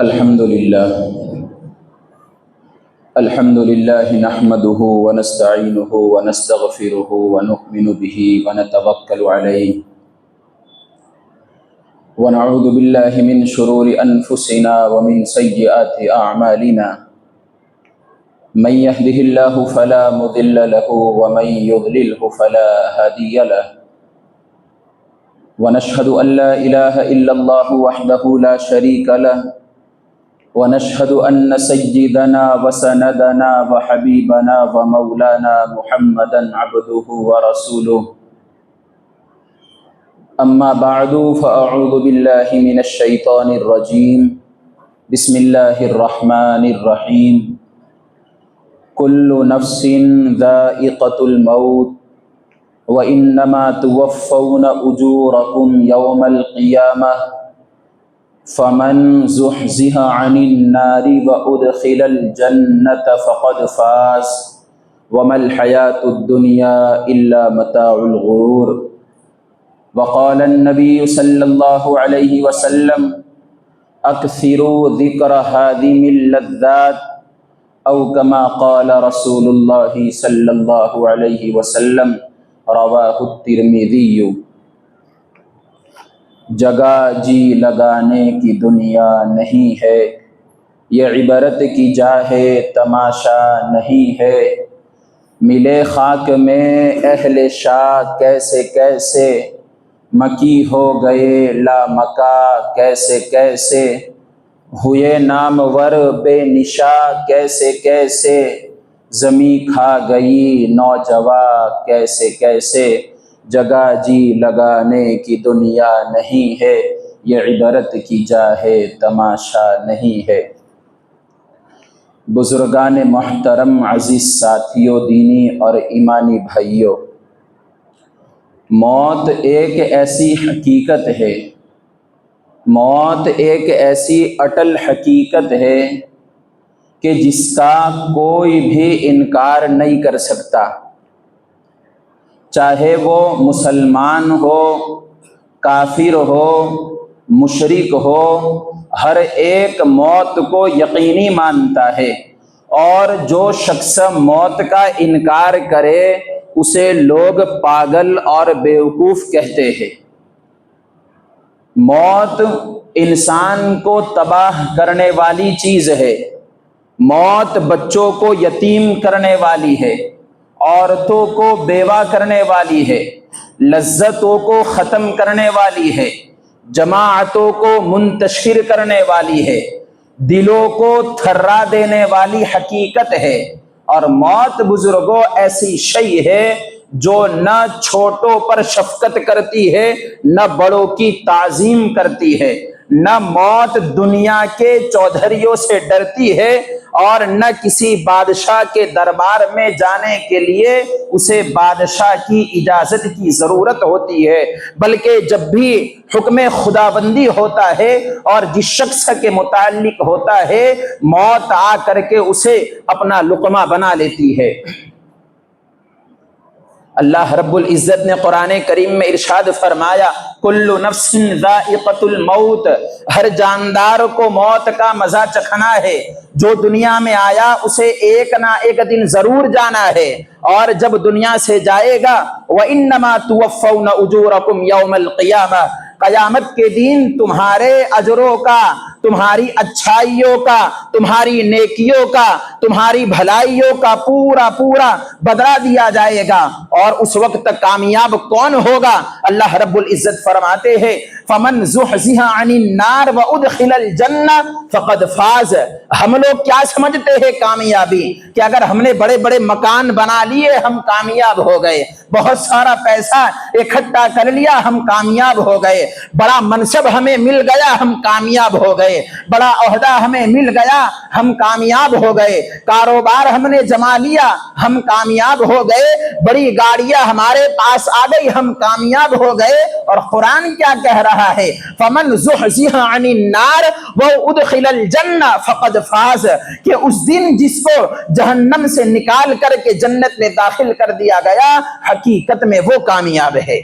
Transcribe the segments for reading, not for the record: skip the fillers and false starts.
الحمد لله نحمده ونستعينه ونستغفره ونؤمن به ونتوكل عليه ونعوذ بالله من شرور أنفسنا ومن سيئات أعمالنا من يهده الله فلا مضل له ومن يضلله فلا هادي له ونشهد أن لا إله إلا الله وحده لا شريك له ونشهد أن سيدنا وسندنا وحبيبنا ومولانا محمدا عبده ورسوله أما بعد فأعوذ بالله من الشيطان الرجيم بسم الله الرحمن الرحيم كل نفس ذائقة الموت وإنما توفون أجوركم يوم القيامة فمن زحزح عن النار وأدخل الجنة فقد فاز وما الحياة الدنيا إلا متاع الغرور وقال النبي صلى الله عليه وسلم أكثروا ذكر هذه اللذات أو كما قال رسول الله صلى الله عليه وسلم رواہ الترمذی۔ جگہ جی لگانے کی دنیا نہیں ہے، یہ عبرت کی جا ہے تماشا نہیں ہے، ملے خاک میں اہل شاہ کیسے کیسے، مکی ہو گئے لامکا کیسے کیسے، ہوئے نامور بے نشا کیسے کیسے، زمیں کھا گئی نوجواں کیسے کیسے، جگہ جی لگانے کی دنیا نہیں ہے، یہ عبرت کی جا ہے تماشا نہیں ہے۔ بزرگان محترم، عزیز ساتھیوں، دینی اور ایمانی بھائیوں، موت ایک ایسی حقیقت ہے، موت ایک ایسی اٹل حقیقت ہے کہ جس کا کوئی بھی انکار نہیں کر سکتا، چاہے وہ مسلمان ہو، کافر ہو، مشرک ہو، ہر ایک موت کو یقینی مانتا ہے، اور جو شخص موت کا انکار کرے اسے لوگ پاگل اور بیوقوف کہتے ہیں۔ موت انسان کو تباہ کرنے والی چیز ہے، موت بچوں کو یتیم کرنے والی ہے، عورتوں کو بیوہ کرنے والی ہے، لذتوں کو ختم کرنے والی ہے، جماعتوں کو منتشر کرنے والی ہے، دلوں کو تھرا دینے والی حقیقت ہے۔ اور موت بزرگوں ایسی شے ہے جو نہ چھوٹوں پر شفقت کرتی ہے نہ بڑوں کی تعظیم کرتی ہے، نہ موت دنیا کے چودھریوں سے ڈرتی ہے اور نہ کسی بادشاہ کے دربار میں جانے کے لیے اسے بادشاہ کی اجازت کی ضرورت ہوتی ہے، بلکہ جب بھی حکم خداوندی ہوتا ہے اور جس شخص کے متعلق ہوتا ہے، موت آ کر کے اسے اپنا لقمہ بنا لیتی ہے۔ اللہ رب العزت نے قرآن کریم میں ارشاد فرمایا، کل نفس ذائقۃ الموت، ہر جاندار کو موت کا مزہ چکھنا ہے، جو دنیا میں آیا اسے ایک نہ ایک دن ضرور جانا ہے، اور جب دنیا سے جائے گا وَإِنَّمَا تُوَفَّوْنَ أُجُورَكُمْ يَوْمَ الْقِيَامَةِ، قیامت کے دن تمہارے اجروں کا، تمہاری اچھائیوں کا، تمہاری نیکیوں کا، تمہاری بھلائیوں کا پورا پورا بدلہ دیا جائے گا۔ اور اس وقت کامیاب کون ہوگا؟ اللہ رب العزت فرماتے ہیں فَمَنْ زُحْزِحَ عَنِ النَّارِ وَأُدْخِلَ الْجَنَّةَ فَقَدْ فَازَ۔ ہم لوگ کیا سمجھتے ہیں کامیابی؟ کہ اگر ہم نے بڑے بڑے مکان بنا لیے ہم کامیاب ہو گئے، بہت سارا پیسہ اکٹھا کر لیا ہم کامیاب ہو گئے، بڑا منصب ہمیں مل گیا ہم کامیاب ہو گئے، بڑا عہدہ ہمیں مل گیا ہم کامیاب ہو گئے، کاروبار ہم نے جما لیا ہم کامیاب ہو گئے، بڑی گاڑیاں ہمارے پاس آ گئی ہم کامیاب ہو گئے۔ اور قرآن کیا کہہ رہا ہے؟ فَمَنْ زُحْزِحَ عَنِ النَّارِ وَأُدْخِلَ الْجَنَّةَ فَقَدْ فَازَ، کہ اس دن جس کو جہنم سے نکال کر کے جنت میں داخل کر دیا گیا حقیقت میں وہ کامیاب ہے۔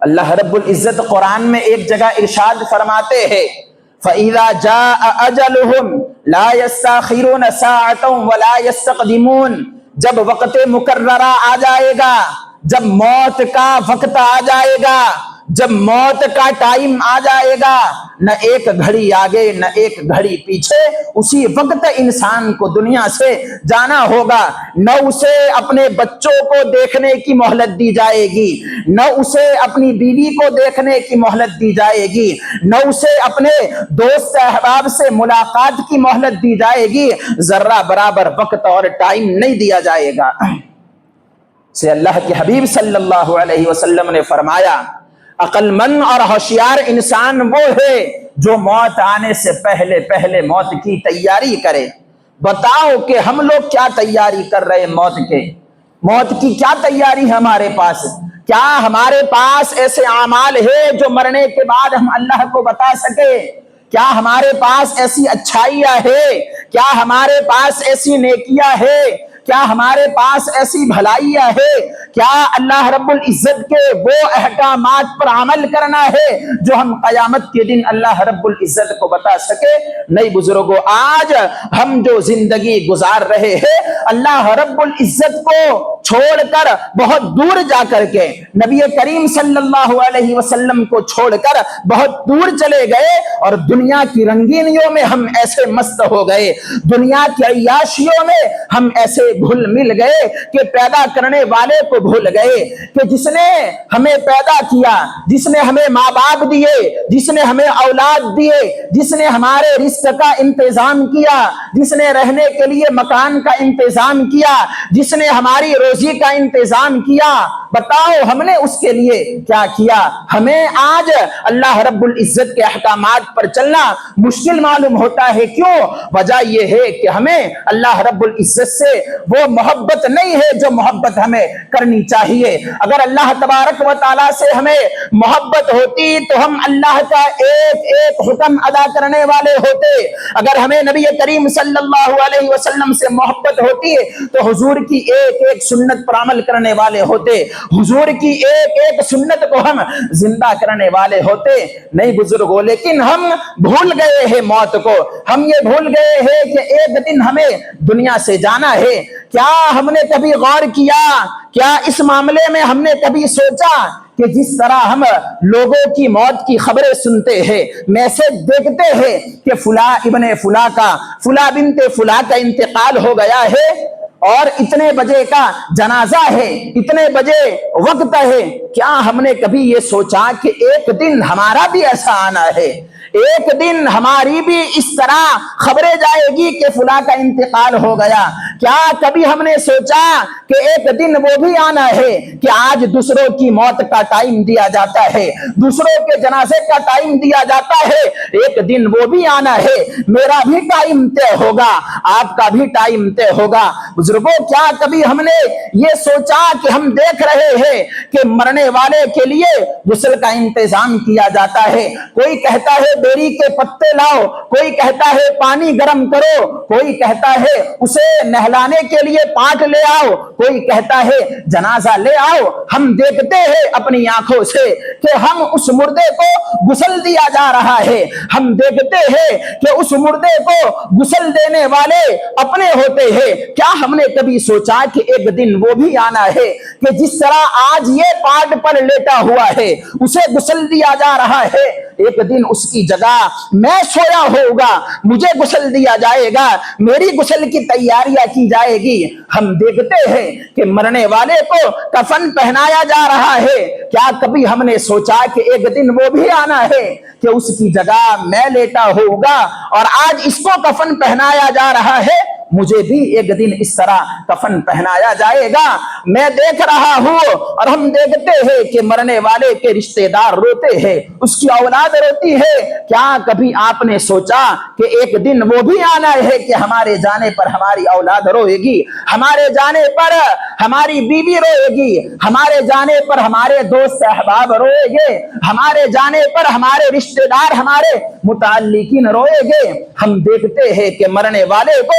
اللہ رب العزت قرآن میں ایک جگہ ارشاد فرماتے ہیں فَإِذَا جَاءَ أَجَلُهُمْ لَا يَسْتَأْخِرُونَ سَاعَةً وَلَا يَسْتَقْدِمُونَ، جب وقت مقررہ آ جائے گا، جب موت کا وقت آ جائے گا، جب موت کا ٹائم آ جائے گا، نہ ایک گھڑی آگے نہ ایک گھڑی پیچھے، اسی وقت انسان کو دنیا سے جانا ہوگا۔ نہ اسے اپنے بچوں کو دیکھنے کی مہلت دی جائے گی، نہ اسے اپنی بیوی کو دیکھنے کی مہلت دی جائے گی، نہ اسے اپنے دوست احباب سے ملاقات کی مہلت دی جائے گی، ذرہ برابر وقت اور ٹائم نہیں دیا جائے گا۔ سے اللہ کے حبیب صلی اللہ علیہ وسلم نے فرمایا، عقل مند اور ہوشیار انسان وہ ہے جو موت آنے سے پہلے پہلے موت کی تیاری کرے۔ بتاؤ کہ ہم لوگ کیا تیاری کر رہے ہیں موت کے؟ موت کی کیا تیاری ہے ہمارے پاس؟ کیا ہمارے پاس ایسے اعمال ہے جو مرنے کے بعد ہم اللہ کو بتا سکے؟ کیا ہمارے پاس ایسی اچھائیاں ہے؟ کیا ہمارے پاس ایسی نیکیاں ہے؟ کیا ہمارے پاس ایسی بھلائیاں ہے؟ کیا اللہ رب العزت کے وہ احکامات پر عمل کرنا ہے جو ہم قیامت کے دن اللہ رب العزت کو بتا سکے؟ نہیں بزرگوں، آج ہم جو زندگی گزار رہے ہیں اللہ رب العزت کو چھوڑ کر بہت دور جا کر کے، نبی کریم صلی اللہ علیہ وسلم کو چھوڑ کر بہت دور چلے گئے، اور دنیا کی رنگینیوں میں ہم ایسے مست ہو گئے، دنیا کی عیاشیوں میں ہم ایسے بھول مل گئے کہ پیدا کرنے والے کو بھول گئے، کہ جس نے ہمیں پیدا کیا، جس نے ہمیں ماں باپ دیے، جس نے ہمیں اولاد دیے، جس نے ہمارے رزق کا انتظام کیا، جس نے رہنے کے لیے مکان کا انتظام کیا، جس نے ہماری روزی کا انتظام کیا، بتاؤ ہم نے اس کے لیے کیا کیا؟ ہمیں آج اللہ رب العزت کے احکامات پر چلنا مشکل معلوم ہوتا ہے۔ کیوں؟ وجہ یہ ہے کہ ہمیں اللہ رب العزت سے وہ محبت نہیں ہے جو محبت ہمیں کرنی چاہیے۔ اگر اللہ تبارک و تعالیٰ سے ہمیں محبت ہوتی تو ہم اللہ کا ایک ایک حکم ادا کرنے والے ہوتے۔ اگر ہمیں نبی کریم صلی اللہ علیہ وسلم سے محبت ہوتی تو حضور کی ایک ایک سنت پر عمل کرنے والے ہوتے، حضور کی ایک ایک سنت کو ہم زندہ کرنے والے ہوتے۔ نہیں بزرگوں، لیکن ہم بھول گئے ہیں موت کو، ہم یہ بھول گئے ہیں کہ ایک دن ہمیں دنیا سے جانا ہے۔ کیا ہم نے کبھی غور کیا؟ کیا اس معاملے میں ہم نے کبھی سوچا کہ جس طرح ہم لوگوں کی موت کی خبریں سنتے ہیں، میسج دیکھتے ہیں کہ فلاں ابن فلاں کا، فلاں بنت فلاں کا انتقال ہو گیا ہے اور اتنے بجے کا جنازہ ہے، اتنے بجے وقت ہے، کیا ہم نے کبھی یہ سوچا کہ ایک دن ہمارا بھی ایسا آنا ہے؟ ایک دن ہماری بھی اس طرح خبریں جائے گی کہ فلاں کا انتقال ہو گیا۔ کیا کبھی ہم نے سوچا کہ ایک دن وہ بھی آنا ہے کہ آج دوسروں کی موت کا ٹائم دیا جاتا ہے، دوسروں کے جنازے کا ٹائم دیا جاتا ہے، ایک دن وہ بھی آنا ہے، میرا بھی ٹائم طے ہوگا، آپ کا بھی ٹائم طے ہوگا۔ بزرگوں، کیا کبھی ہم نے یہ سوچا کہ ہم دیکھ رہے ہیں کہ مرنے والے کے لیے غسل کا انتظام کیا جاتا ہے؟ کوئی کہتا ہے بیری کے پتے لاؤ، کوئی کہتا ہے پانی گرم کرو، کوئی کہتا ہے اسے نہلانے کے لیے پاٹ لے آؤ، کوئی کہتا ہے جنازہ لے آؤ۔ ہم دیکھتے ہیں اپنی آنکھوں سے کہ ہم اس مردے کو غسل دیا جا رہا ہے، ہم دیکھتے ہیں کہ اس مردے کو غسل دینے والے اپنے ہوتے ہیں۔ کیا ہم نے کبھی سوچا کہ ایک دن وہ بھی آنا ہے کہ جس طرح آج یہ پاٹ پر لیٹا ہوا ہے اسے غسل دیا جا رہا ہے، ایک دن اس کی جگہ میں سویا ہوگا، مجھے غسل دیا جائے گا، میری غسل کی تیاریاں کی جائے گی۔ ہم دیکھتے ہیں کہ مرنے والے کو کفن پہنایا جا رہا ہے، کیا کبھی ہم نے سوچا کہ ایک دن وہ بھی آنا ہے کہ اس کی جگہ میں لیٹا ہوگا اور آج اس کو کفن پہنایا جا رہا ہے، مجھے بھی ایک دن اس طرح کفن پہنایا جائے گا۔ میں دیکھ رہا ہوں اور ہم دیکھتے ہیں کہ مرنے والے کے رشتہ دار روتے ہیں، اس کی اولاد روتی ہے۔ کیا کبھی آپ نے سوچا کہ ایک دن وہ بھی آنا ہے کہ ہمارے جانے پر ہماری اولاد روئے گی، ہمارے جانے پر ہماری بیوی روئے گی، ہمارے جانے پر ہمارے دوست احباب روئے گے، ہمارے جانے پر ہمارے رشتہ دار، ہمارے متعلقین روئے گے؟ ہم دیکھتے ہیں کہ مرنے والے کو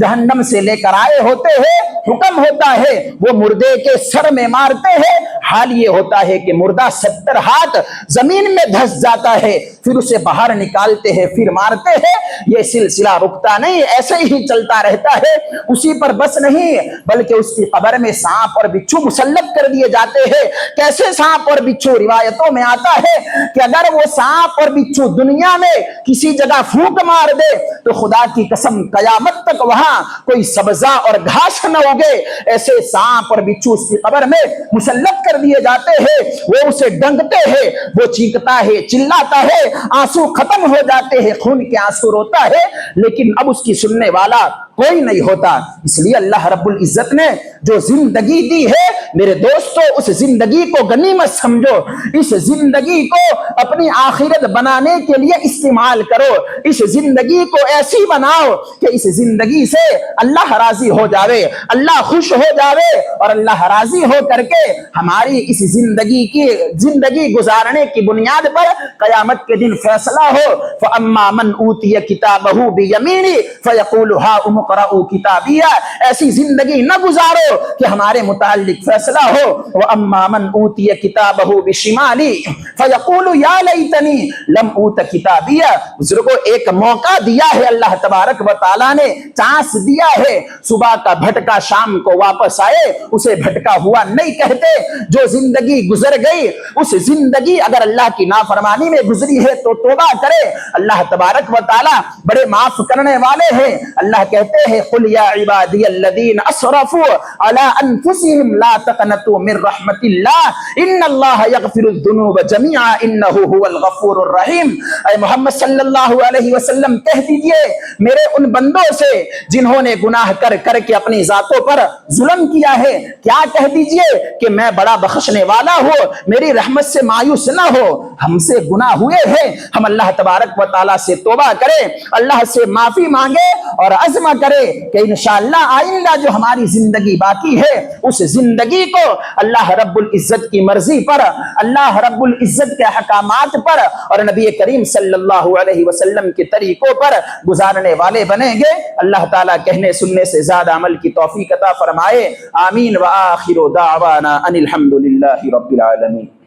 جہنم سے لے کر آئے ہوتے ہیں، حکم ہوتا ہے وہ مردے کے سر میں مارتے ہیں، حال یہ ہوتا ہے کہ مردہ 70 ہاتھ زمین میں دھس جاتا ہے، پھر اسے باہر نکالتے ہیں، پھر مارتے ہیں۔ یہ سلسلہ رکتا نہیں، ایسے ہی چلتا رہتا ہے۔ اسی پر بس نہیں بلکہ اس کی قبر میں سانپ اور بچھو مسلط کر دیے جاتے ہیں۔ کیسے سانپ اور بچھو؟ روایتوں میں آتا ہے کہ اگر وہ سانپ اور بچھو دنیا میں کسی جگہ پھونک مار دے تو خدا کی قسم قیامت تک وہاں کوئی سبزہ اور گھاس نہ اگے۔ ایسے سانپ اور بچھو اس کی قبر میں مسلط کر دیے جاتے ہیں۔ وہ اسے ڈنگتے ہیں، وہ چیختا ہے، چلاتا ہے، آنسو ختم ہو جاتے ہیں، خون کے آنسو روتا ہے، لیکن اب اس کی سننے والا کوئی نہیں ہوتا۔ اس لیے اللہ رب العزت نے جو زندگی دی ہے میرے دوستو، اس زندگی کو غنیمت سمجھو، اس زندگی کو اپنی آخرت بنانے کے لیے استعمال کرو، اس زندگی کو ایسی بناؤ کہ اس زندگی سے اللہ راضی ہو جاوے، اللہ خوش ہو جاوے، اور اللہ راضی ہو کر کے ہماری اس زندگی گزارنے کی بنیاد پر قیامت کے دن فیصلہ ہو۔ فَأَمَّا مَنْ أُوتِيَ كِتَابَهُ بِيَمِينِهِ فَيَقُولُ هَاؤُمُ اقْرَءُوا كِتَابِيَهْ۔ ایسی زندگی نہ گزارو کہ ہمارے متعلق فیصلہ ہو۔ وَأَمَّا مَنْ أُوتِيَ كِتَابَهُ بِشِمَالِهِ فَيَقُولُ يَا لَيْتَنِي لَمْ أُوتَ كِتَابِيَهْ۔ بزرگوں ایک موقع دیا ہے اللہ تبارک و تعالیٰ نے، چانس دیا ہے، صبح کا بھٹکا شام کو واپس آئے اسے بھٹکا ہوا نہیں کہتے۔ جو زندگی گزر گئی اس زندگی اگر اللہ کی نافرمانی میں گزری ہے تو توبہ کرے، اللہ تبارک و تعالیٰ بڑے معاف کرنے والے ہیں۔ اللہ کہتے ہیں قُلْ يَا عِبَادِيَ الَّذِينَ أَسْرَفُوا عَلَىٰ أَنفُسِهِمْ لَا تَقْنَطُوا مِن رَحْمَةِ اللَّهِ إِنَّ اللَّهَ يَغْفِرُ الذُّنُوبَ جَمِيعًا إِنَّهُ هُوَ الْغَفُورُ الرَّحِيمُ۔ اے محمد صلی اللہ علیہ وسلم کہہ دیجئے میرے ان بندوں سے جنہوں نے گناہ کر کر کے اپنی ذاتوں پر ظلم کیا ہے، کیا کہہ دیجئے کہ میں بڑا بخشنے والا ہوں، میری رحمت سے مایوس نہ ہو۔ ہم سے گناہ ہوئے ہیں، ہم اللہ تبارک و تعالیٰ سے توبہ کریں، اللہ سے معافی مانگے اور عزم کرے کہ انشاءاللہ آئندہ جو ہماری زندگی باقی ہے اس زندگی کو اللہ رب العزت کی مرضی پر، اللہ رب العزت کے احکامات پر اور نبی کریم صلی اللہ علیہ وسلم کے طریقوں پر گزارنے والے بنیں گے۔ اللہ تعالیٰ کہنے سننے سے زیادہ عمل کی توفیق عطا فرمائے۔ آمین۔ وآخر دعوانا ان الحمد للہ رب العالمین۔